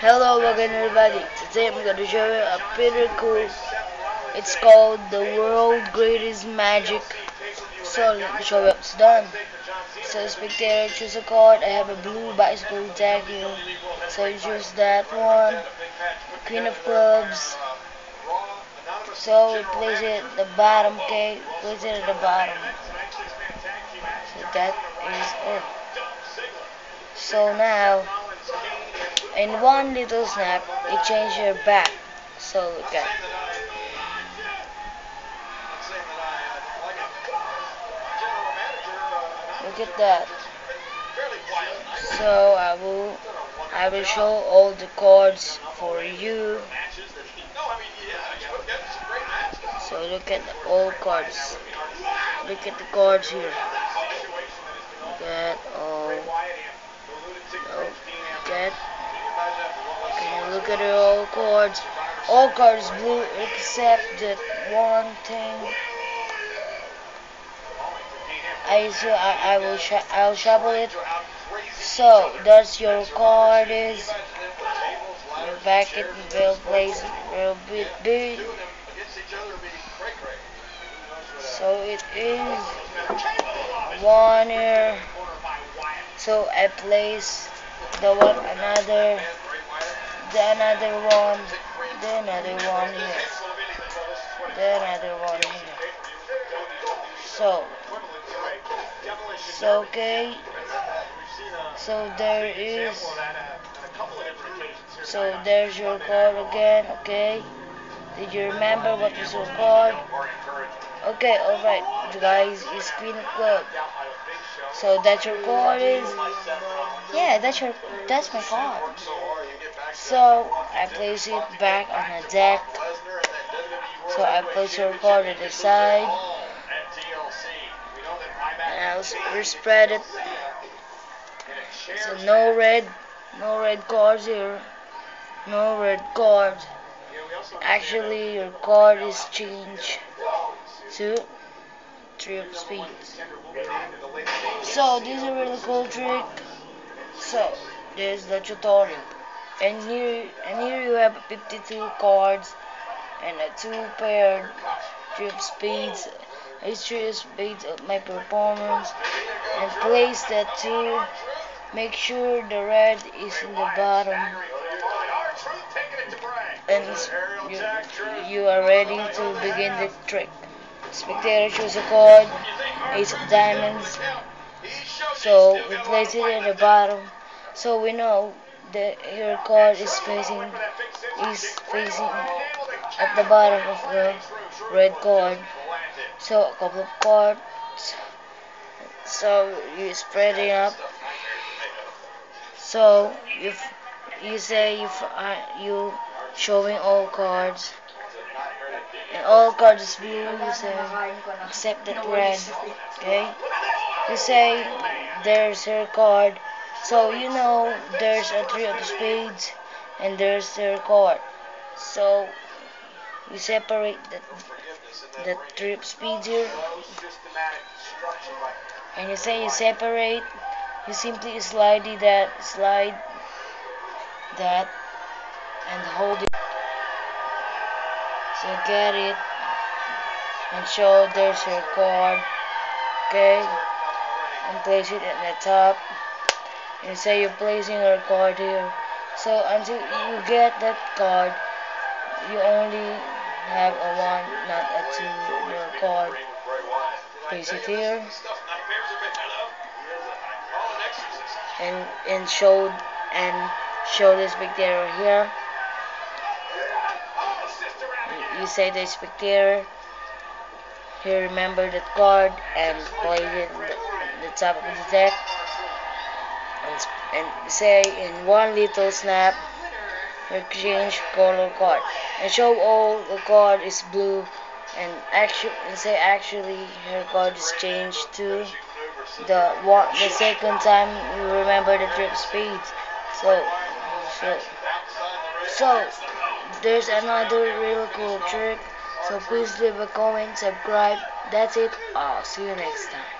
Hello again everybody. Today I'm gonna show you a pretty cool. It's called the world greatest magic. So let me show you how it's done. So spectator choose a card. I have a blue bicycle tag here. So you choose that one. Queen of clubs. So we place it at the bottom, okay? Place it at the bottom. So that is it. So now in one little snap it changes your back. So look at that. So I will show all the cards for you. So look at all cards. Look at the cards here. Look at all. Look at. Can you look at all cards? All cards blue except that one thing. I'll shuffle it. So that's your card is. You back it and will place real big. So it is one here. So I place the one another one, the another one here, the another one here. So okay. So there is. So there's your card again. Okay. Did you remember what was your card? Okay, alright, guys, it's Queen of Club. So that's your card is? Yeah, that's my card. So I place it back on the deck. So I place your card at the side. And I'll spread it. So no red cards here. No red cards. Actually, your card is changed to 3 of spades. So this is a really cool trick. So there's the tutorial, and here you have 52 cards and a 2 paired 3 of spades. A 3 of spades of my performance, and place that 2. Make sure the red is in the bottom, and you are ready to begin the trick. Spectator choose a card, ace of diamonds. So we place it at the bottom. So we know that your card is facing at the bottom of the red card. So a couple of cards. So you spread it up. So if you say you showing all cards, and all cards is blue, you say except that red. Okay. You say there's her card. So you know there's a 3 of spades and there's her card. So you separate the 3 of spades here, and you say you separate. You simply slide that and hold it. So get it and show there's your card. Okay, and place it at the top. And say you're placing your card here. So until you get that card, you only have a 1, not a 2 in your card. Place it here and show the spectator here. You say the spectator here, remember that card and place it at the top of the deck, and say in one little snap exchange color card, and show all the card is blue, and actually her card is changed to the second time you remember the 3 of spades. So there's another really cool trick. So please leave a comment, subscribe. That's it. I'll see you next time.